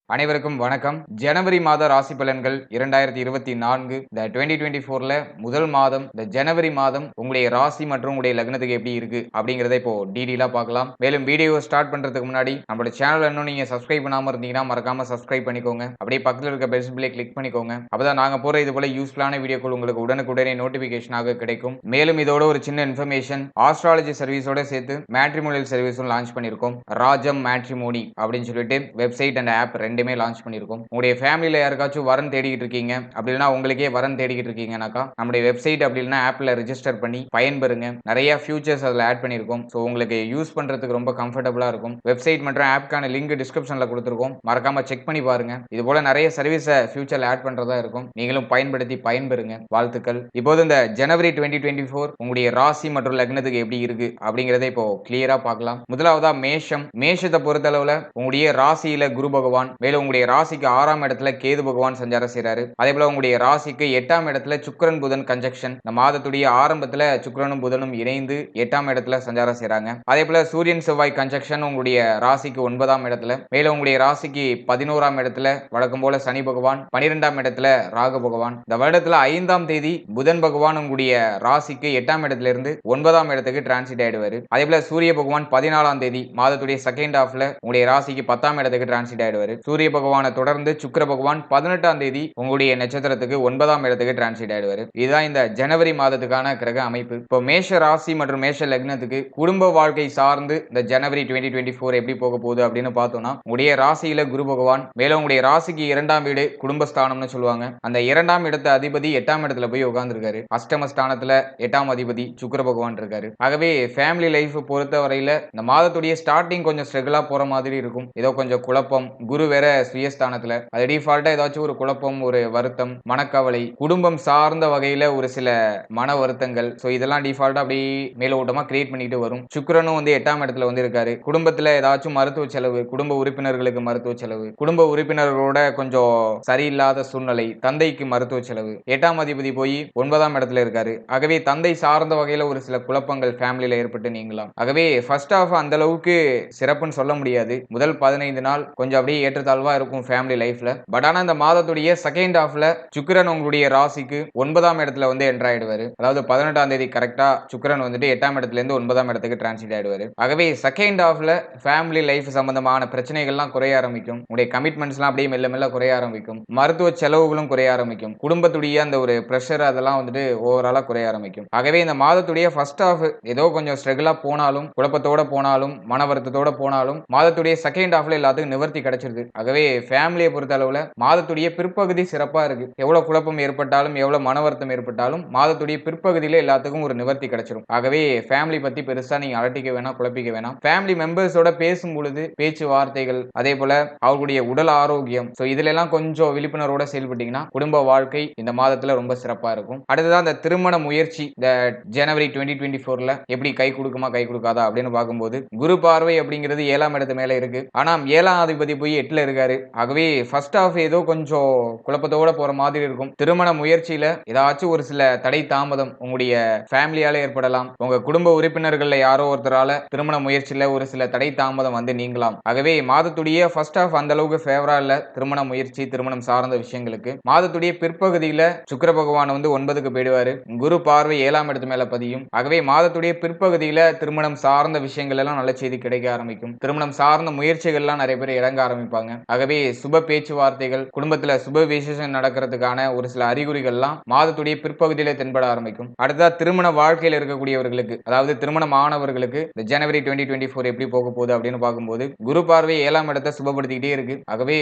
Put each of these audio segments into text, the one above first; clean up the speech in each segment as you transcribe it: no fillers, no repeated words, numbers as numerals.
அனைவருக்கும் வணக்கம். ஜனவரி மாத ராசி பலன்கள் 2024 இந்த 2024ல முதல் மாதம் இந்த ஜனவரி மாதம் உங்களுடைய ராசி மற்றும் உங்களுடைய லக்னத்துக்கு எப்படி இருக்கு அப்படிங்கறத இப்போ டீடைலா பார்க்கலாம். மேலும் வீடியோ ஸ்டார்ட் பண்றதுக்கு முன்னாடி நம்மளோட சேனல் இன்னும் நீங்க சப்ஸ்கிரைப் பண்ணாம இருந்தீங்கன்னா மறக்காம சப்ஸ்கிரைப் பண்ணிக்கோங்க. அப்படியே பக்கத்துல இருக்க பெல் சிம்பலை கிளிக் பண்ணிக்கோங்க. அப்பதான் நாங்க போற இது போல யூஸ்ஃபுல்லான வீடியோக்கள் உங்களுக்கு உடனுக்குடனே நோட்டிபிகேஷனாக கிடைக்கும். மேலும் இதோட ஒரு சின்ன இன்ஃபர்மேஷன், ஆஸ்ட்ராலஜி சர்வீஸோட சேர்த்து மேட்ரிமோனியல் சர்வீஸும் லான்ச் பண்ணிருக்கோம். ராஜம் மேட்ரிமோனி அப்படின்னு சொல்லிட்டு வெப்சைட் அண்ட் ஆப் ரெண்டுமே லான்ச் பண்ணிருக்கோம். உங்களுடைய ஃபேமிலில யாருக்காச்சும் வரன் தேடிக்கிட்டு இருக்கீங்க அப்படின்னா உங்களுக்கே வரன் தேடிக்கிட்டு இருக்கீங்கன்னாக்கா நம்முடைய வெப்சைட் அப்படின்னா ஆப்ல ரெஜிஸ்டர் பண்ணி பயன்பெறுங்க. நிறைய ஃபியூச்சர்ஸ் அதில் ஆட் பண்ணிருக்கோம். ஸோ உங்களுக்கு யூஸ் பண்றதுக்கு ரொம்ப கம்ஃபர்டபுளா இருக்கும். வெப்சைட் மற்றும் ஆப்க்கான லிங்க் டிஸ்கிரிப்ஷன்ல கொடுத்துருக்கோம். மறக்காம செக் பண்ணி பாருங்க. இது போல நிறைய சர்வீஸை ஃபியூச்சர்ல ஆட் பண்றதா இருக்கும். நீங்களும் பயன்படுத்தி பயன்பெறுங்க. வாழ்த்துக்கள். இப்போது இந்த ஜனவரி 2024 உங்களுடைய ராசி மற்றும் லக்னத்துக்கு எப்படி இருக்கு அப்படிங்கறதை இப்போ கிளியரா பார்க்கலாம். முதலாவதா மேஷம். மேஷத்தை பொறுத்தளவுல உங்களுடைய ராசியில குரு பகவான், மேலும் உங்களுடைய ராசிக்கு 6ஆம் இடத்துல கேது பகவான் சஞ்சாரம் செய்றாரு. அதே போல உங்களுடைய ராசிக்கு 8ஆம் இடத்துல சுக்கிரன் புதன் கன்ஜக்ஷன். இந்த மாதத்துடைய ஆரம்பத்துல சுக்கிரனும் புதனும் இணைந்து 8ஆம் இடத்துல சஞ்சாரம் செய்றாங்க. அதே போல சூரியன் செவ்வாய் கன்ஜக்ஷன் உங்களுடைய ராசிக்கு 9ஆம் இடத்துல, மேலும் உங்களுடைய ராசிக்கு 11ஆம் இடத்துல வழக்கம் போல சனி பகவான், 12ஆம் இடத்துல ராகு பகவான். இந்த வருடத்துல 5ஆம் தேதி புதன் பகவான் உங்களுடைய ராசிக்கு 8ஆம் இடத்துல இருந்து 9ஆம் இடத்துக்கு டிரான்சிட் ஆயிடுவாரு. அதே போல சூரிய பகவான் 14ஆம் தேதி மாதத்துடைய செகண்ட் ஹாஃப்ல உங்களுடைய ராசிக்கு 10ஆம் இடத்துக்கு டிரான்சிட் ஆயிடுவாரு. சூரிய பகவானை தொடர்ந்து சுக்கிர பகவான் 18ஆம் தேதி உங்களுடைய நட்சத்திரத்துக்கு 9ஆம் இடத்துக்கு டிரான்சிட் ஆயிடுவாரு. இதுதான் இந்த ஜனவரி மாதத்துக்கான கிரக அமைப்பு. இப்போ மேஷ ராசி மற்றும் மேஷ லக்னத்துக்கு குடும்ப வாழ்க்கை சார்ந்து இந்த ஜனவரி 2024 எப்படி போக போகுது அப்படின்னு பார்த்தோம்னா, உங்களுடைய ராசியில குரு பகவான், மேலும் உங்களுடைய ராசிக்கு 2ஆம் வீடு குடும்பஸ்தானம்னு சொல்லுவாங்க. அந்த 2ஆம் இடத்து அதிபதி 8ஆம் இடத்துல போய் உட்கார்ந்துருக்காரு. அஷ்டமஸ்தானத்துல 8ஆம் அதிபதி சுக்கிர பகவான் இருக்காரு. ஆகவே ஃபேமிலி லைஃப் பொறுத்த வரையில இந்த மாதத்துடைய ஸ்டார்டிங் கொஞ்சம் ஸ்ட்ரகிளா போற மாதிரி இருக்கும். ஏதோ கொஞ்சம் குழப்பம், குரு வேற சுயஸ்தானத்துல, அது டிஃபால்ட்டா ஏதாச்சும் ஒரு குழப்பம், ஒரு வருத்தம், மனக்கவலை, குடும்பம் சார்ந்த வகையில ஒரு சில மன வருத்தங்கள், சோ இதெல்லாம் டிஃபால்ட்டா அப்படியே மேலோட்டமா கிரியேட் பண்ணிட்டு வரும். சுக்கிரனும் 8ஆம் இடத்துல இருக்காரு. குடும்பத்துல ஏதாச்சும் மருத்துவ செலவு, குடும்ப உறுப்பினர்களுக்கு மருத்துவ செலவு, குடும்ப உறுப்பினர்களோட கொஞ்சம் சரியில்லாத சூழ்நிலை, தந்தைக்கு மருத்துவ செலவு, 8ஆம் அதிபதி போய் 9ஆம் இடத்துல இருக்காரு. ஆகவே தந்தை சார்ந்த வகையில ஒரு சில குழப்பங்கள் ஃபேமிலியில ஏற்பட்டு நீங்களாம். ஆகவே ஃபர்ஸ்ட் ஹாஃப் அந்த அளவுக்கு சிறப்புன்னு சொல்ல முடியாது. முதல் 15 நாள் கொஞ்சம் அப்படியே ஏற்றத்தாழ்வா இருக்கும் ஃபேமிலி லைஃப்ல. பட் ஆனா இந்த மாதத்துடைய செகண்ட் ஹாஃப்ல சுக்கிரன் உங்களுடைய ராசிக்கு 9ஆம் இடத்துல என்டர் ஆயிடுவாரு. அதாவது 18ஆம் தேதி கரெக்டா சுக்கிரன் 8ஆம் இடத்துல இருந்து 9ஆம் இடத்துக்கு டிரான்சிட் ஆயிடுவாரு. ஆகவே செகண்ட் ஹாஃப்ல ஃபேமிலி லைஃப் சம்பந்தமான பிரச்சனைகள்லாம் குறைய ஆரம்பிக்கும். உங்களுடைய கமிட்மெண்ட்ஸ்லாம் அப்படியே மெல்ல மெல்ல குறைய ஆரம்பிக்கும். மருத்துவ செலவுகளும் குறைய ஆரம்பிக்கும். குடும்பத்துடைய அந்த ஒரு பிரஷர் அதெல்லாம் ஓவராலா குறைய ஆரம்பிக்கும். ஆகவே இந்த மாதத்துடைய ஃபர்ஸ்ட் ஹாஃப் ஏதோ கொஞ்சம் ஸ்ட்ரகிளா போனாலும், குழப்பத்தோட போனாலும், மன வருத்தத்தோட போனாலும், மாதத்துடைய செகண்ட் ஹாஃப்ல எல்லாத்துக்கும் நிவர்த்தி கிடைச்சிருது. ஆகவே ஃபேமிலியை பொறுத்த அளவுல மாதத்துடைய பிற்பகுதி சிறப்பா இருக்கு. எவ்வளவு குழப்பம் ஏற்பட்டாலும், எவ்வளவு மன வருத்தம் ஏற்பட்டாலும் மாதத்துடைய பிற்பகுதியில எல்லாத்துக்கும் ஒரு நிவர்த்தி கிடைச்சிரும். ஆகவே ஃபேமிலி பத்தி பெருசா நீங்க அலட்டிக்க வேணாம், குழப்பிக்க வேணாம். ஃபேமிலி மெம்பர்ஸோட பேசும் பொழுது பேச்சு வார்த்தைகள், அதே போல அவர்களுடைய உடல் ஆரோக்கியம், சோ இதுல எல்லாம் கொஞ்சம் விழிப்புணர்வோட செயல்பட்டீங்கன்னா குடும்ப வாழ்க்கை இந்த மாதத்துல ரொம்ப சிறப்பா இருக்கும். அடுத்ததான் இந்த திருமண முயற்சி இந்த ஜனவரி 2024ல எப்படி கை கொடுக்குமா கை கொடுக்காதா அப்படின்னு பார்க்கும்போது, குரு பார்வை அப்படிங்கிறது 7ஆம் இடத்து மேல இருக்கு. ஆனா 7ஆம் அதிபதி போய் 8ல இருக்காரு. ஆகவே ஃபர்ஸ்ட் ஹாஃப் ஏதோ கொஞ்சம் குழப்பத்தோட போற மாதிரி இருக்கும். திருமண முயற்சியில ஏதாச்சும் ஒரு சில தடை தாமதம் உங்களுடைய ஃபேமிலியால ஏற்படலாம். உங்க குடும்ப உறுப்பினர்கள்ல யாரோ ஒருத்தரால திருமண முயற்சியில ஒரு சில தடை தாமதம் நீங்கலாம். ஆகவே மாதத்துடைய ஃபர்ஸ்ட் ஹாஃப் அந்த அளவுக்கு ஃபேவரா இல்ல திருமண முயற்சி, திருமணம் சார்ந்த விஷயங்களுக்கு. மாதத்துடைய பிற்பகுதியில சுக்கிர பகவான் 9க்கு போயிடுவாரு. குரு பார்வை 7ஆம் இடத்து மேல பதியும். ஆகவே மாதத்துடைய பிற்பகுதியில திருமணம் சார்ந்த விஷயங்கள் எல்லாம் நல்ல செய்தி கிடைக்க ஆரம்பிக்கும். திருமணம் சார்ந்த முயற்சிகள்லாம் நிறைய பேர் இறங்க ஆரம்பிப்பாங்க. ஆகவே சுப பேச்சுவார்த்தைகள், குடும்பத்துல சுப விசேஷம் நடக்கிறதுக்கான ஒரு சில அறிகுறிகள்லாம் மாதத்துடைய பிற்பகுதியில தென்பட ஆரம்பிக்கும். அடுத்ததா திருமண வாழ்க்கையில இருக்கக்கூடியவர்களுக்கு, அதாவது திருமணம் ஆனவர்களுக்கு இந்த ஜனவரி 2024 எப்படி போக போகுது அப்படின்னு பார்க்கும்போது, குரு பார்வை 7ஆம் இடத்தை சுபப்படுத்திக்கிட்டே இருக்கு. ஆகவே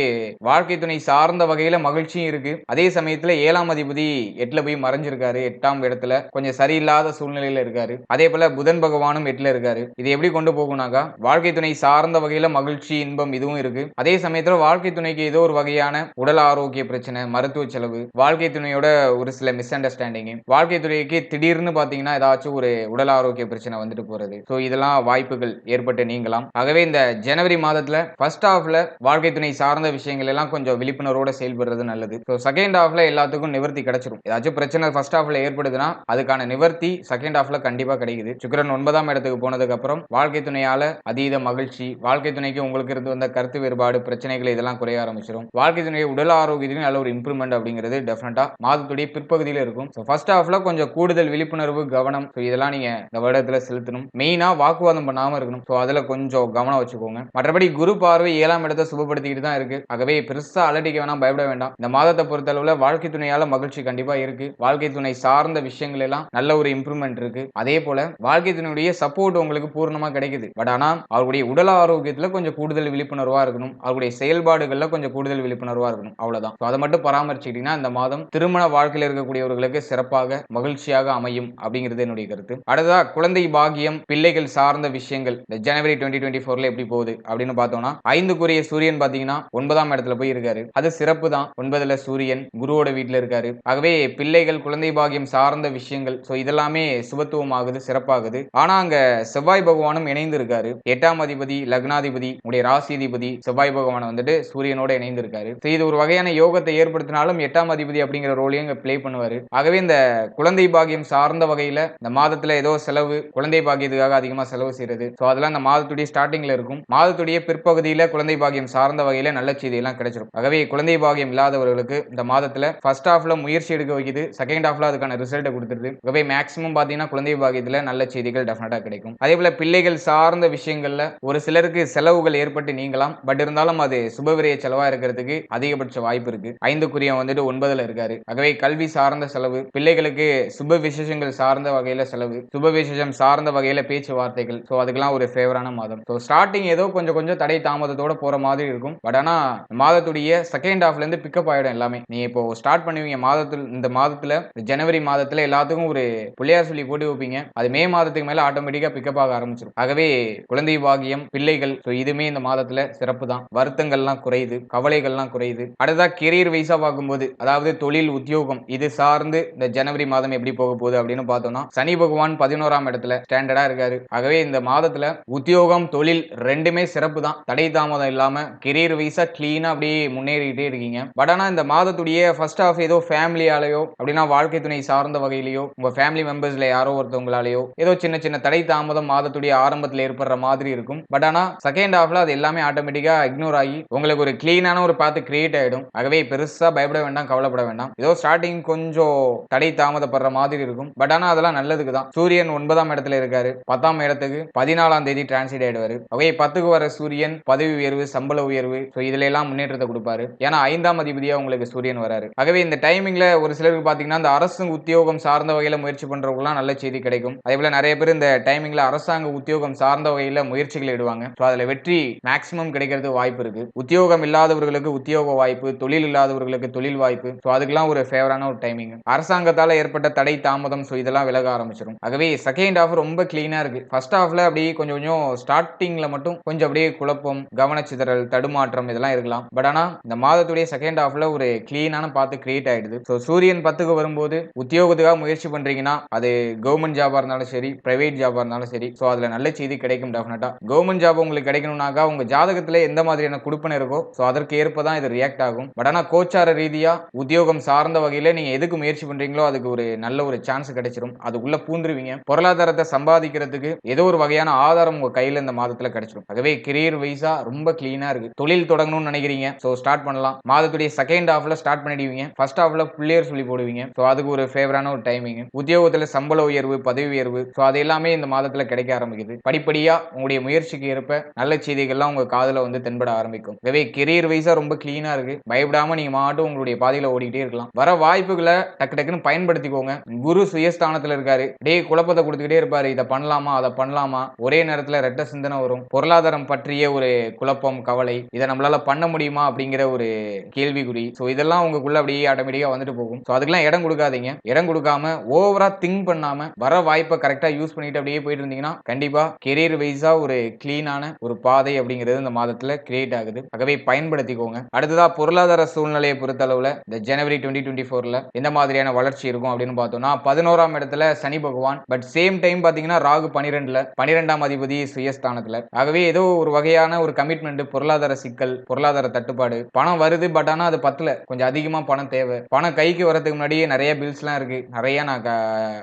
வாழ்க்கை துணை சார்ந்த வகையில மகிழ்ச்சியும் இருக்கு. அதே சமயத்துல 7ஆம் அதிபதி 8ல போய் மறைஞ்சிருக்காரு. 8ஆம் இடத்துல கொஞ்சம் சரியில்லாத சூழ்நிலையில இருக்காரு. அதே போல புதன் பகவானும் 8ல இருக்காரு. இது எப்படி கொண்டு போகும்னாக்கா, வாழ்க்கை துணை சார்ந்த வகையில மகிழ்ச்சி, இன்பம் இதுவும் இருக்கு. அதே சமயத்துல வாழ்க்கை துணைக்கு ஏதோ ஒரு வகையான உடல் ஆரோக்கிய பிரச்சனை, மருத்துவ செலவு, வாழ்க்கை துணையோட ஒரு சில மிஸ் அண்டர்ஸ்டாண்டிங், வாழ்க்கை துணைக்கு திடீர்னு பாத்தீங்கன்னா ஏதாச்சும் ஒரு உடல் ஆரோக்கிய பிரச்சனை வந்துட்டு போறது, சோ இதெல்லாம் வாய்ப்புகள் ஏற்பட்டு நீங்கலாம். ஆகவே இந்த ஜனவரி மாதத்துல ஃபர்ஸ்ட் ஹாஃப்ல வாழ்க்கை துணை சார்ந்த விஷயங்கள் எல்லாம் கொஞ்சம் விழிப்புணர்வோட செயல்படுறது நல்லது. சோ செகண்ட் ஹாஃப்ல எல்லாத்துக்கும் நிவர்த்தி கிடைச்சிரும். ஏதாச்சும் பிரச்சனை ஃபர்ஸ்ட் ஹாஃப்ல ஏற்படுதுன்னா அதுக்கான நிவர்த்தி செகண்ட் ஹாஃப்ல கண்டிப்பா கிடைக்குது. சுக்கிரன் 9ஆம் இடத்துக்கு போனதுக்கு அப்புறம் வாழ்க்கை துணையால அதீத மகிழ்ச்சி, வாழ்க்கை துணைக்கு உங்களுக்கு இருந்து வந்த கருத்து வேறுபாடு பிரச்சனை பிரச்சனைகள் இதெல்லாம் குறைய ஆரம்பிச்சிடும். வாழ்க்கை துணை உடல் ஆரோக்கியத்திலும் நல்ல ஒரு இம்ப்ரூவ்மெண்ட் அப்படிங்கிறது டெஃபினட்டா மாதத்துடைய பிற்பகுதியில இருக்கும். ஃபர்ஸ்ட் ஹாஃப்ல கொஞ்சம் கூடுதல் விழிப்புணர்வு, கவனம் இதெல்லாம் நீங்க இந்த வருடத்துல செலுத்தணும். மெயினா வாக்குவாதம் பண்ணாம இருக்கணும். அதுல கொஞ்சம் கவனம் வச்சுக்கோங்க. மற்றபடி குரு பார்வை 7ஆம் இடத்தை சுபப்படுத்திக்கிட்டு தான் இருக்கு. ஆகவே பெருசா அலட்டிக்க வேணாம், பயப்பட வேண்டாம். இந்த மாதத்தை பொறுத்தளவுல வாழ்க்கை துணையால மகிழ்ச்சி கண்டிப்பா இருக்கு. வாழ்க்கை துணை சார்ந்த விஷயங்கள் எல்லாம் நல்ல ஒரு இம்ப்ரூவ்மெண்ட் இருக்கு. அதே போல வாழ்க்கை துணையுடைய சப்போர்ட் உங்களுக்கு பூர்ணமா கிடைக்குது. பட் ஆனா அவருடைய உடல் ஆரோக்கியத்துல கொஞ்சம் கூடுதல் விழிப்புணர்வா இருக்கணும். அவருடைய செயல்பாடுகள்ல கொஞ்சம் கூடுதல் விழிப்புணர்வா இருக்கணும். அவ்வளவுதான். அதை மட்டும் பராமரிச்சுக்கிட்டீங்கன்னா இந்த மாதம் திருமண வாழ்க்கையில் இருக்கக்கூடியவர்களுக்கு சிறப்பாக மகிழ்ச்சியாக அமையும் அப்படிங்கிறது என்னுடைய கருத்து. அடுத்ததா குழந்தை பாக்கியம், பிள்ளைகள் சார்ந்த விஷயங்கள் இந்த ஜனவரி 2024ல எப்படி போகுது அப்படின்னு பார்த்தோம்னா 5க்குரிய சூரியன் பாத்தீங்கன்னா 9ஆம் இடத்துல போய் இருக்காரு. அது சிறப்பு தான். 9ல சூரியன் குருவோட வீட்டுல இருக்காரு. ஆகவே பிள்ளைகள் குழந்தை பாக்கியம் சார்ந்த விஷயங்கள் இதெல்லாமே சுபத்துவம் ஆகுது, சிறப்பாகுது. ஆனா அங்க செவ்வாய் பகவானும் இணைந்து இருக்காரு. 8ஆம் அதிபதி, லக்னாதிபதி, உங்களுடைய ராசிதிபதி செவ்வாய் பகவான் வந்துட்டு சூரியனோட இணைந்து இருக்காரு. இது ஒரு வகையான யோகத்தை ஏற்படுத்தினாலும் 8ஆம் அதிபதி அப்படிங்கிற ரோலையும் இங்க பிளே பண்ணுவாரு. ஆகவே இந்த குழந்தை பாக்கியம் சார்ந்த வகையில இந்த மாதத்துல ஏதோ செலவு, குழந்தை பாக்கியத்துக்காக அதிகமா செலவு செய்யறது அதெல்லாம் இந்த மாதத்துடைய ஸ்டார்டிங்ல இருக்கும். மாதத்துடைய பிற்பகுதியில குழந்தை பாக்கியம் சார்ந்த வகையில நல்ல செய்தி எல்லாம் கிடைச்சிடும். ஆகவே குழந்தை பாக்கியம் இல்லாதவர்களுக்கு இந்த மாதத்துல ஃபர்ஸ்ட் ஹாஃப்ல முயற்சி எடுக்க வைக்குது, செகண்ட் ஹாஃப்ல அதுக்கான ரிசல்ட்டை கொடுத்துருது. ஆகவே மேக்ஸிமம் பாத்தீங்கன்னா குழந்தை பாக்கியத்துல நல்ல செய்திகள் டெஃபினட்டா கிடைக்கும். அதே போல பிள்ளைகள் சார்ந்த விஷயங்கள்ல ஒரு சிலருக்கு செலவுகள் ஏற்பட்டு நீங்கலாம். பட் இருந்தாலும் அது சுபவிரய செலவா இருக்கிறதுக்கு அதிகபட்ச வாய்ப்பு இருக்கு. 5க்குரிய வந்துட்டு 9ல இருக்காரு. ஆகவே கல்வி சார்ந்த செலவு, பிள்ளைகளுக்கு சுப விசேஷங்கள் சார்ந்த வகையில செலவு, சுப விசேஷம் சார்ந்த வகையில பேச்சுவார்த்தைகள் அதுக்கெல்லாம் ஒரு ஃபேவரான மாதம். ஸ்டார்டிங் ஏதோ கொஞ்சம் தடை தாமதத்தோட போற மாதிரி இருக்கும். பட் ஆனா மாதத்துடைய செகண்ட் ஹாஃப்ல இருந்து பிக்கப் ஆயிடும் எல்லாமே. நீங்க இப்போ ஸ்டார்ட் பண்ணுவீங்க மாதத்துல, இந்த மாதத்துல ஜனவரி மாதத்துல எல்லாத்துக்கும் ஒரு புள்ளியார் சொல்லி போட்டு வைப்பீங்க. அது மே மாதத்துக்கு மேல ஆட்டோமேட்டிக்கா பிக்கப் ஆக ஆரம்பிச்சிடும். ஆகவே குழந்தை பாக்கியம், பிள்ளைகள் இதுமே இந்த மாதத்துல சிறப்பு தான். வருத்தங்கள்லாம் குறையுது, கவலைகள்லாம் குறையுது. அடுத்ததா கெரியர் வைஸா பார்க்கும்போது அதாவது தொழில், உத்தியோகம் இது சார்ந்து இந்த ஜனவரி மாதம் எப்படி போக போகுது அப்படின்னு பார்த்தோம்னா சனி பகவான் 11ஆம் இடத்துல ஸ்டாண்டர்டா இருக்காரு. ஆகவே இந்த மாதத்துல உத்தியோகம், தொழில் ரெண்டுமே சிறப்பு தான். தடை தாமதம் இல்லாம கெரியர் வைஸா கிளீனா அப்படியே முன்னேறிட்டே இருக்கீங்க. பட் ஆனா இந்த மாதத்துடைய ஃபர்ஸ்ட் ஹாஃப் ஏதோ ஃபேமிலியாலயோ அப்படின்னா வாழ்க்கை துணை சார்ந்த வகையிலயோ உங்க ஃபேமிலி மெம்பர்ஸ்ல யாரோ ஒருத்தவங்களாலேயோ ஏதோ சின்ன தடை தாமதம் மாதத்துடைய ஆரம்பத்தில் ஏற்படுற மாதிரி இருக்கும். பட் ஆனா செகண்ட் ஹாஃப்ல அது எல்லாமே ஆட்டோமேட்டிக்கா இக்னோர் ஆகி உங்களுக்கு ஒரு கிளீனான ஒரு பாத்து கிரியேட் ஆயிடும். ஆகவே பெருசா பயப்பட வேண்டாம், கவலைப்பட வேண்டாம். ஏதோ ஸ்டார்டிங் கொஞ்சம் தடை தாமதப்படுற மாதிரி இருக்கும். பட் ஆனா அதெல்லாம் நல்லதுக்கு தான். சூரியன் 9ஆம் இடத்துல இருக்காரு. 10ஆம் இடத்துக்கு 14ஆம் தேதி டிரான்சிட் ஆயிடுவாரு. ஆகவே 10க்கு வர சூரியன் பதவி உயர்வு, சம்பள உயர்வு இதுல எல்லாம் முன்னேற்றத்தை கொடுப்பாரு. ஏன்னா 5ஆம் அதிபதியா உங்களுக்கு சூரியன் வராரு. ஆகவே இந்த டைமிங்ல ஒரு சிலருக்கு பாத்தீங்கன்னா இந்த அரசு உத்தியோகம் சார்ந்த வகையில முயற்சி பண்றவங்கலாம் நல்ல செய்தி கிடைக்கும். அதே போல நிறைய பேர் இந்த டைமிங்ல அரசாங்க உத்தியோகம் சார்ந்த வகையில முயற்சிகள் எடுவாங்க. அதுல வெற்றி மேக்ஸிமம் கிடைக்கிறது வாய்ப்பு இருக்கு. உத்தியோகம் இல்லாதவர்களுக்கு உத்தியோக வாய்ப்பு, தொழில் இல்லாதவர்களுக்கு தொழில் வாய்ப்பு அதுக்கெல்லாம் ஒரு ஃபேவரான ஒரு டைமிங். அரசாங்கத்தால ஏற்பட்ட தடை தாமதம் இதெல்லாம் விலக ஆரம்பிச்சிடும். ஆகவே செகண்ட் ஹாஃப் ரொம்ப கிளீனா இருக்கு. ஃபர்ஸ்ட் ஹாஃப்ல அப்படியே கொஞ்சம் ஸ்டார்டிங்ல மட்டும் கொஞ்சம் அப்படியே குழப்பம், கவனச்சிதறல், தடுமாற்றம் இதெல்லாம் இருக்கலாம். பட் ஆனா இந்த மாதத்துடைய செகண்ட் ஹாஃப்ல ஒரு கிளீனான பாத்து கிரியேட் ஆயிடுது. சூரியன் 10க்கு வரும்போது உத்தியோகத்துக்காக முயற்சி பண்றீங்கன்னா அது கவர்மெண்ட் ஜாபா இருந்தாலும் சரி, பிரைவேட் ஜாபா இருந்தாலும் சரி, அதுல நல்ல செய்தி கிடைக்கும் டெஃபினட்டா. கவர்மெண்ட் ஜாப் உங்களுக்கு கிடைக்கணும்னாக்கா உங்க ஜாதகத்துல எந்த மாதிரியான குடுப்பனை இருக்கோ அதற்கு ஏற்பதான் இது ரியாக்ட் ஆகும். பட் ஆனா கோச்சார ரீதியா உத்தியோகம் சார்ந்த வகையில நீங்க எதுக்கு முயற்சி பண்றீங்களோ அதுக்கு ஒரு நல்ல ஒரு சான்ஸ் கிடைச்சிடும். அதுக்குள்ள பூந்துருவீங்க. பொருளாதாரத்தை சம்பாதிக்கிறதுக்கு ஏதோ ஒரு வகையான ஆதாரம் உங்க கையில இந்த மாதத்துல கிடைச்சிடும். ஆகவே கெரியர் வைஸா ரொம்ப கிளீனா இருக்கு. தொழில் தொடங்கணும்னு நினைக்கிறீங்க, ஸ்டார்ட் பண்ணலாம். மாதத்துடைய செகண்ட் ஹாஃப்ல ஸ்டார்ட் பண்ணிடுவீங்க. ஃபர்ஸ்ட் ஹாஃப்ல புள்ளியர் சொல்லி போடுவீங்க. அதுக்கு ஒரு ஃபேவரான ஒரு டைமிங். உத்தியோகத்துல சம்பள உயர்வு, பதவி உயர்வு அது எல்லாமே இந்த மாதத்துல கிடைக்க ஆரம்பிக்குது. படிப்படியா உங்களுடைய முயற்சிக்கு ஏற்ப நல்ல செய்திகள்லாம் உங்க காதுல வந்து தென்பட ஆரம்பிக்கும். ஆகவே கெரியர் வைஸா ரொம்ப கிளீனா இருக்கு. பயப்படாம நீங்க மாட்டும் உங்களுடைய பாதையில ஓடிக்கிட்டே இருக்கலாம். வர வாய்ப்புகளை டக்குன்னு பயன்படுத்திக்கோங்க. குரு சுயஸ்தானத்துல இருக்காரு. குழப்பத்தை கொடுத்துக்கிட்டே இருப்பாரு. இதை பண்ணலாமா, அதை பண்ணலாமா, ஒரே நேரத்துல ரெட்ட சிந்தனை வரும். பொருளாதாரம் பற்றிய ஒரு குழப்பம், கவலை, இதை நம்மளால பண்ண முடியுமா அப்படிங்கிற ஒரு கேள்விக்குறி. இதெல்லாம் உங்களுக்குள்ள அப்படியே ஆட்டோமேட்டிக்கா வந்துட்டு போகும். அதுக்கெல்லாம் இடம் கொடுக்காதீங்க. இடம் கொடுக்காம ஓவரா திங்க் பண்ணாம வர வாய்ப்பை கரெக்டா யூஸ் பண்ணிட்டு அப்படியே போயிட்டு இருந்தீங்கன்னா கண்டிப்பா கெரியர் வைஸா ஒரு கிளீனான ஒரு பாதை அப்படிங்கிறது இந்த மாதத்துல கிரியேட் ஆகுது. ஆகவே பயன்படுத்திக்கோங்க. அடுத்ததா பொருளாதார சூழ்நிலையை பொறுத்தளவுல இந்த ஜனவரி 2024ல எந்த மாதிரியான வளர்ச்சி இருக்கும் அப்படின்னு பார்த்தோம்னா 11ஆம் இடத்துல சனி பகவான். பட் சேம் டைம் பாத்தீங்கன்னா ராகு 12ஆம் அதிபதி சுயஸ்தானத்துல. ஆகவே ஏதோ ஒரு வகையான ஒரு கமிட்மெண்ட், பொருளாதார சிக்கல், பொருளாதார தட்டுப்பாடு, பணம் வருது பட் ஆனா அது பத்தல, கொஞ்சம் அதிகமா பணம் தேவை. பணம் கைக்கு வரதுக்கு முன்னாடியே நிறைய பில்ஸ் எல்லாம் இருக்கு, நிறைய நான்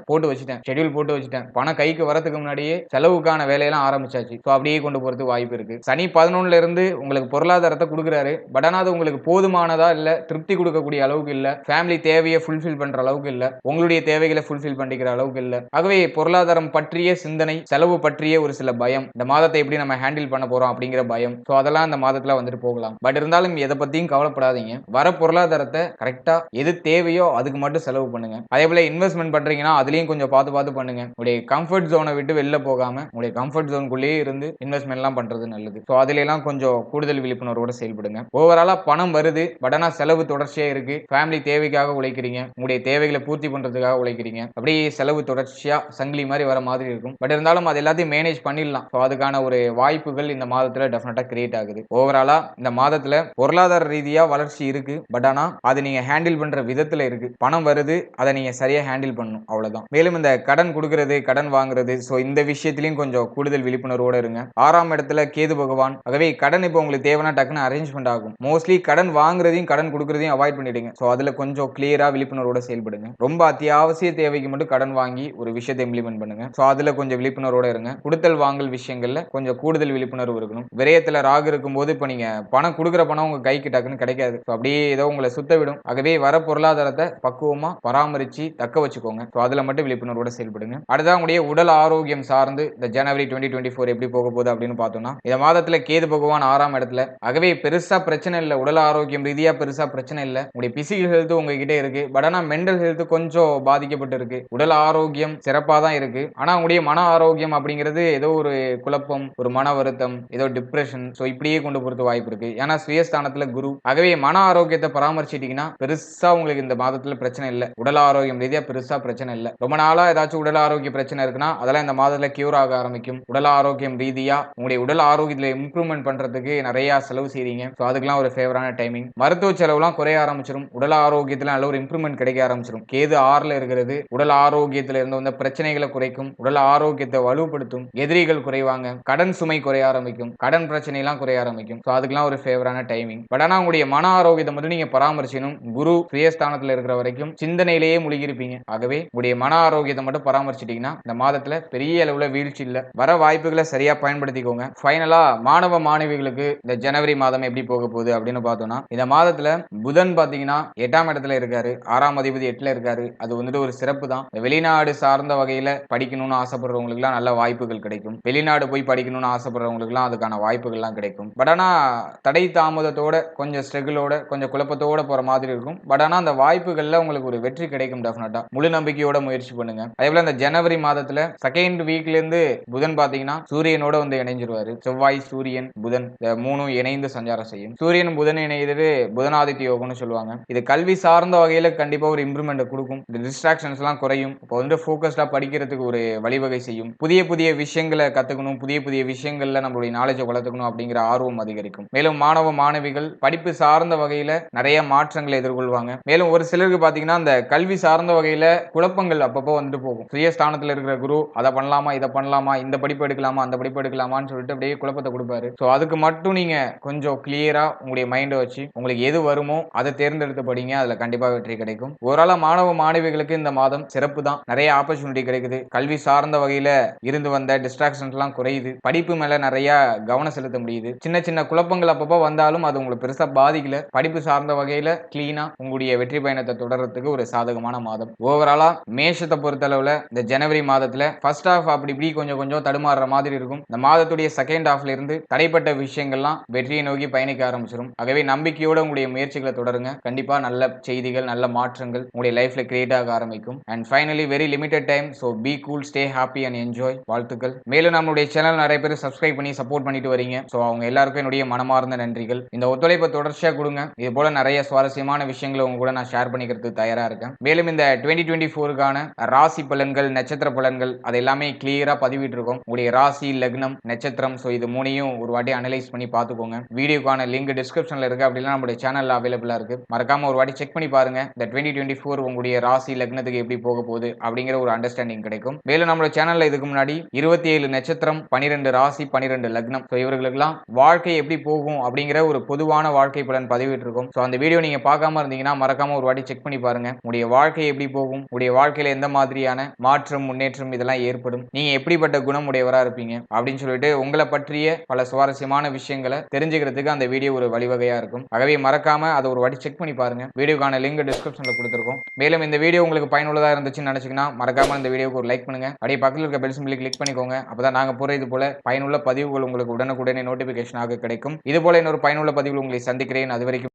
போட்டு வச்சுட்டேன், ஷெட்யூல் போட்டு வச்சுட்டேன். பணம் கைக்கு வரதுக்கு முன்னாடியே செலவுக்கான வேலையெல்லாம் ஆரம்பிச்சாச்சு. அப்படியே கொண்டு போறதுக்கு வாய்ப்பு இருக்கு. சனி 11ல இருந்து உங்களுக்கு பொருளாதாரத்தை கொடுக்குறாரு. பட் ஆனா அது உங்களுக்கு போதுமானதா இல்ல, திருப்தி கொடுக்கக்கூடிய அளவுக்கு இல்ல, ஃபேமிலி தேவையை ஃபுல்ஃபில் பண்ற அளவுக்கு இல்ல, உங்களுடைய தேவைகளை ஃபுல்ஃபில் பண்ணிக்கிற அளவுக்கு இல்ல. ஆகவே பொருளாதாரம் பற்றிய சிந்தனை, செலவு பற்றிய ஒரு சில பயம், இந்த மாதத்தை எப்படி நம்ம ஹேண்டில் பண்ண போறோம் அப்படிங்கிற பயம், சோ அதெல்லாம் இந்த மாதத்துல வந்துட்டு போகலாம். பட் இருந்தாலும் எதை பத்தியும் கவலைப்படாதீங்க. வர பொருளாதாரத்தை கரெக்டா எது தேவையோ அதுக்கு மட்டும் செலவு பண்ணுங்க. அதே போல இன்வெஸ்ட்மெண்ட் பண்றீங்கன்னா அதுலயும் கொஞ்சம் பார்த்து பார்த்து பண்ணுங்க. உங்களுடைய கம்ஃபர்ட் ஜோனை விட்டு வெளில போகாம உங்களுடைய கம்ஃபர்ட் ஜோனுக்குள்ளேயே இருந்து இன்வெஸ்ட்மெண்ட் எல்லாம் பண்றது நல்லது. சோ அதுல எல்லாம் கொஞ்சம் கூடுதல் விழிப்புணர்வோட செயல்படுங்க. ஓவராலா பணம் வருது, பட் ஆனா செலவு தொடர்ச்சியா இருக்கு. ஃபேமிலி தேவைக்காக உழைக்கிறீங்க, உங்களுடைய தேவைகளை பூர்த்தி பண்றதுக்காக உழைக்கிறீங்க. அப்படியே செலவு தொடர்ச்சியா சங்கிலி மாதிரி வர மாதிரி இருக்கும். பட் இருந்தாலும் அது எல்லாத்தையும் மேனேஜ் பண்ணிடலாம். சோ அதுக்கான ஒரு வாய்ப்புகள் இந்த மாதத்துல டெஃபினட்டா கிரியேட் ஆகுது. ஓவராலா இந்த மாதத்துல பொருளாதார ரீதியா வளர்ச்சி இருக்கு. பட் ஆனா அது நீங்க ஹேண்டில் பண்ற விதத்துல இருக்கு. பணம் வருது, அதை நீங்க சரியா ஹேண்டில் பண்ணணும், அவ்வளவுதான். மேலும் இந்த கடன் கொடுக்கிறது, கடன் வாங்குறது, சோ இந்த விஷயத்திலையும் கொஞ்சம் கூடுதல் விழிப்புணர்வோட இருங்க. 6ஆம் இடத்துல கேது பகவான். ஆகவே கடன் இப்போ உங்களுக்கு தேவைன்னா டக்குன்னு அரேஞ்ச்மெண்ட் ஆகும். மோஸ்ட்லி கடன் வாங்குறதையும் கடன் கொடுக்கறதையும் அவாய்ட் பண்ணிடுங்க. சோ அதுல கொஞ்சம் கிளியரா விழிப்புணர்வோட செயல்படுங்க. ரொம்ப அத்தியாவசிய தேவைக்கு மட்டும் கடன் வாங்கி ஒரு விஷயத்தை இம்ப்ளிமெண்ட் பண்ணுங்க. சோ அதுல கொஞ்சம் விழிப்புணர்வோட இருங்க. கொடுத்தல் வாங்கல் விஷயங்கள்ல கொஞ்சம் கூடுதல் விழிப்புணர்வு இருக்கணும். விரயத்துல ராகு இருக்கும்போது இப்ப நீங்க பணம் கொடுக்குற பணம் உங்க கைக்கு டக்குன்னு கிடைக்காது. அப்படியே ஏதோ உங்களை சுத்த விடும். ஆகவே வர பொருளாதாரத்தை பக்குவமா பராமரிச்சு தக்க வச்சுக்கோங்க. சோ அதுல மட்டும் விழிப்புணர்வோட செயல்படுங்க. அடுத்தா உங்களுடைய உடல் ஆரோக்கியம் சார்ந்து இந்த ஜனவரி 2024 எப்படி போக போகுது அப்படின்னு பார்த்தோம்னா, இந்த மாதத்துல கேது பகவான் 6ஆம் இடத்துல. ஆகவே பெருசா பிரச்சனை இல்ல, உடல் ஆரோக்கியம் ரீதியா பெருசா பிரச்சனை இல்ல. உங்களுடைய பிசிக்கல் ஹெல்த் உங்ககிட்ட இருக்கு. பட் ஆனா மென்டல் ஹெல்த் கொஞ்சம் பாதிக்கப்பட்டு இருக்கு. உடல் ஆரோக்கியம் சிறப்பா தான் இருக்கு. ஆனா உங்களுடைய மன ஆரோக்கியம் அப்படிங்கிறது ஏதோ ஒரு குழப்பம், ஒரு மன வருத்தம், ஏதோ டிப்ரெஷன், சோ இப்படியே கொண்டு போறது வாய்ப்பு இருக்கு. ஏன்னா சுயஸ்தானத்துல குரு. ஆகவே மன ஆரோக்கியத்தை பராமரிச்சிட்டீங்கன்னா பெருசா உங்களுக்கு இந்த மாதத்துல பிரச்சனை இல்ல. உடல் ஆரோக்கியம் ரீதியா பெருசா பிரச்சனை இல்ல. ரொம்ப நாளா ஏதாச்சும் உடல் ஆரோக்கிய பிரச்சனை இருக்குன்னா அதெல்லாம் இந்த மாதத்துல கியூர் ஆக ஆரம்பிக்கும். உடல் ஆரோக்கியம் ரீதியா உங்களுடைய உடல் ஆரோக்கியத்துல இம்ப்ரூவ்மெண்ட் பண்றதுக்கு நிறைய செலவு செய்றீங்க. சோ அதுக்கெல்லாம் ஒரு ஃபேவரான டைமிங். மருத்துவ செலவுலாம் குறைய ஆரம்பிச்சிடும். உடல் ஆரோக்கியத்துல நல்ல ஒரு இம்ப்ரூவ்மெண்ட் கிடைக்க ஆரம்பிச்சிடும். கேது 6ல இருக்கிறது உடல் ஆரோக்கியத்துல இருந்து வந்த பிரச்சனைகளை குறைக்கும். உடல் ஆரோக்கியத்தை வலுப்படுத்தும். எதிரிகள் குறைவாங்க. கடன் சுமை குறைய ஆரம்பிக்கும். கடன் பிரச்சனை எல்லாம் குறைய ஆரம்பிக்கும். சோ அதுக்கெல்லாம் ஒரு ஃபேவரான டைமிங். பட் ஆனா உங்களுடைய மன ஆரோக்கியத்தை மட்டும் நீங்க பராமரிச்சணும். குரு சுயஸ்தானத்துல இருக்கிற வரைக்கும் சிந்தனையிலேயே முழுகி இருப்பீங்க. ஆகவே உங்களுடைய மன ஆரோக்கியத்தை மட்டும் பராமரிச்சிட்டீங்கன்னா இந்த மாதத்துல பெரிய அளவுல வீழ்ச்சி இல்ல. வர வாய்ப்புகளை சரியா பயன்படுத்திக்கோங்க. ஃபைனலா மாணவ மாணவிகளுக்கு இந்த ஜனவரி மாதம் எப்படி போக போகுது அப்படின்னு பார்த்தோம்னா, இந்த மாதத்துல புதன் பாத்தீங்கன்னா 8ஆம் இடத்துல இருக்காரு. 6ஆம் அதிபதி 8ல இருக்காரு. அது வந்துட்டு ஒரு சிறப்பு தான். வெளிநாடு சார்ந்த வகையில படிக்கணும்னு ஆசைப்படுறவங்களுக்கு எல்லாம் நல்ல வாய்ப்புகள் கிடைக்கும். வெளிநாடு போய் படிக்கணும்னு ஆசைப்படுறவங்களுக்கு எல்லாம் அதுக்கான வாய்ப்புகள் எல்லாம் கிடைக்கும். பட் ஆனா தடை தாமதத்தோட கொஞ்சம் ஸ்ட்ரகிளோட கொஞ்சம் குழப்பத்தோட போற மாதிரி இருக்கும். பட் ஆனா அந்த வாய்ப்புகள்ல உங்களுக்கு ஒரு வெற்றி கிடைக்கும். டெஃபினட்டா முழு நம்பிக்கையோட முயற்சி பண்ணுங்க. அதே போல இந்த ஜனவரி மாதத்துல செகண்ட் வீக்ல இருந்து புதன் பாத்தீங்கன்னா சூரியனோட வந்து இணைஞ்சிருவாரு. செவ்வாய் சூரியன் புதன் இந்த மூணும் இணைந்து சஞ்சாரம் செய்யும். சூரியன் புதன் இணையது புதனாதித்ய யோகம்னு சொல்லுவாங்க. இது கல்வி சார்ந்த வகையில கண்டிப்பா ஒரு இம்ப்ரூவ்மெண்ட் கொடுக்கும். இந்த டிஸ்ட்ராக்ஷன்ஸ் எல்லாம் குறையும். இப்போ வந்து ஃபோக்கஸ்டா படிக்கிறதுக்கு ஒரு வழிவகை செய்யும். புதிய புதிய விஷயங்களை கத்துக்கணும், புதிய புதிய விஷயங்கள்ல நம்மளுடைய நாலேஜை வளர்த்துக்கணும் அப்படிங்கிற ஆர்வம் அதிகரிக்கும். மேலும் மாணவ மாணவிகள் படிப்பு சார்ந்த வகையில நிறைய மாற்றங்களை எதிர்கொள்வாங்க. மேலும் ஒரு சிலருக்கு பாத்தீங்கன்னா இந்த கல்வி சார்ந்த வகையில குழப்பங்கள் அப்பப்போ வந்துட்டு போகும். சுயஸ்தானத்துல இருக்கிற குரு அதை பண்ணலாமா இதை பண்ணலாமா, இந்த படிப்பு எடுக்கலாமா அந்த படிப்பு எடுக்கலாமான்னு சொல்லிட்டு அப்படியே குழப்பத்தை கொடுப்பாரு. சோ அதுக்கு மட்டும் நீங்க கொஞ்சம் கிளியரா உங்களுடைய மைண்டை வச்சு உங்களுக்கு எது வருமோ அதை தேர்ந்தெடுத்து படிங்க. அதுல கண்டிப்பா வெற்றி கிடைக்கும். ஓவராலா மாணவ மாணவிகளுக்கு இந்த மாதம் சிறப்பு தான். நிறைய ஆப்பர்ச்சுனிட்டி கிடைக்குது. கல்வி சார்ந்த வகையில இருந்து வந்த டிஸ்ட்ராக்ஷன்ஸ் எல்லாம் குறையுது. படிப்பு மேல நிறைய கவனம் செலுத்த முடியுது. சின்ன சின்ன குழப்பங்கள் அப்பப்போ வந்தாலும் அது உங்களுக்கு பெருசா பாதிக்கல. படிப்பு சார்ந்த வகையில கிளீனா உங்களுடைய வெற்றி பயணத்தை தொடர்றதுக்கு ஒரு சாதகமான மாதம். ஓவராலா மேஷத்தை பொறுத்தளவுல இந்த ஜனவரி மாதத்துல ஃபர்ஸ்ட் ஹாஃப் அப்படி இப்படி கொஞ்சம் கொஞ்சம் தடுமாறுற மாதிரி இருக்கும். இந்த மாதத்துடைய செகண்ட் ஹாஃப்ல இருந்து தடைப்பட்ட விஷயங்கள்லாம் வெற்றியை நோக்கி பயணிக்க ஆரம்பிச்சிடும். ஆகவே நம்பிக்கையோட உங்களுடைய முயற்சிகளை தொடருங்க. கண்டிப்பா நல்ல செய்திகள், நல்ல மாற்றங்கள் உங்களுடைய லைஃப்ல கிரியேட் ஆக ஆரம்பிக்கும். And finally very limited time. So be cool, stay happy and enjoy. வாழ்த்துக்கள். மேலும் நம்மளுடைய சேனல் நிறைய பேர் சப்ஸ்கிரைப் பண்ணி சப்போர்ட் பண்ணிட்டு வரீங்க. ஸோ அவங்க எல்லாருக்கும் என்னுடைய மனமார்ந்த நன்றிகள். இந்த ஒத்துழைப்பை தொடர்ச்சியா கொடுங்க. இது போல நிறைய சுவாரஸ்யமான விஷயங்களை உங்க கூட நான் ஷேர் பண்ணிக்கிறதுக்கு தயாரா இருக்கேன். மேலும் இந்த 2024க்கான ராசி பலன்கள், நட்சத்திர பலன்கள் அது எல்லாமே கிளியரா பதிவிட்டு இருக்கோம். உங்களுடைய ராசி, லக்னம், நட்சத்திரம், ஸோ இது மூணையும் ஒரு வாட்டி அனலைஸ் பண்ணி பார்த்துக்கோங்க. வீடியோக்கான லிங்க் டிஸ்கிரிப்ஷன்ல இருக்கு. அப்படின்னா நம்மளுடைய சேனல்ல அவைலபிளா இருக்கு. மறக்காம ஒரு வாட்டி செக் பண்ணி பாருங்க. இந்த 2024 உங்களுடைய ராசி லக்னத்துக்கு எப்படி போக போகுது அப்படிங்கிற ஒரு அண்டர்ஸ்டாண்டிங் கிடைக்கும். மேலும் நம்மளோட சேனல்ல இதுக்கு முன்னாடி 27 நட்சத்திரம், 12 ராசி, 12 லக்னம், ஸோ இவர்களுக்கெல்லாம் வாழ்க்கை எப்படி போகும் அப்படிங்கிற ஒரு பொதுவான வாழ்க்கை பலன் பதிவிட்டு இருக்கும். ஸோ அந்த வீடியோ நீங்க பார்க்காம இருந்தீங்கன்னா மறக்காம ஒரு வாட்டி செக் பண்ணி பாருங்க. உங்களுடைய வாழ்க்கை எப்படி போகும், உங்களுடைய வாழ்க்கையில எந்த மாதிரியான மாற்றம், முன்னேற்றம் இதெல்லாம் ஏற்படும், நீங்க எப்படிப்பட்ட குணம் உடையவரா இருப்பீங்க அப்படின்னு சொல்லிட்டு உங்களை பற்றிய பல சுவாரஸ்யமான விஷயங்களை தெரிஞ்சுக்கிறதுக்கு அந்த வீடியோ ஒரு வழிவகையா இருக்கும். ஆகவே மறக்காம அதை ஒரு வாட்டி செக் பண்ணி பாருங்க. வீடியோக்கான லிங்க் டிஸ்கிரிப்ஷன்ல கொடுத்துருக்கோம். மேலும் இந்த வீடியோ உங்களுக்கு பயனுள்ளதா இருந்துச்சுன்னு நினைச்சீங்கன்னா மறக்காம இந்த வீடியோக்கு ஒரு லைக் பண்ணுங்க. அப்படியே பக்கத்தில் இருக்க பெல் சிம்பிளை கிளிக் பண்ணிக்கோங்க. அப்பதான் நாங்க போற இது போல பயனுள்ள பதிவுகள் உங்களுக்கு உடனுக்குடனே நோட்டிபிகேஷனாக கிடைக்கும். இது போல இன்னொரு பயனுள்ள பதிவில் உங்களை சந்திக்கிறேன். அது வரைக்கும்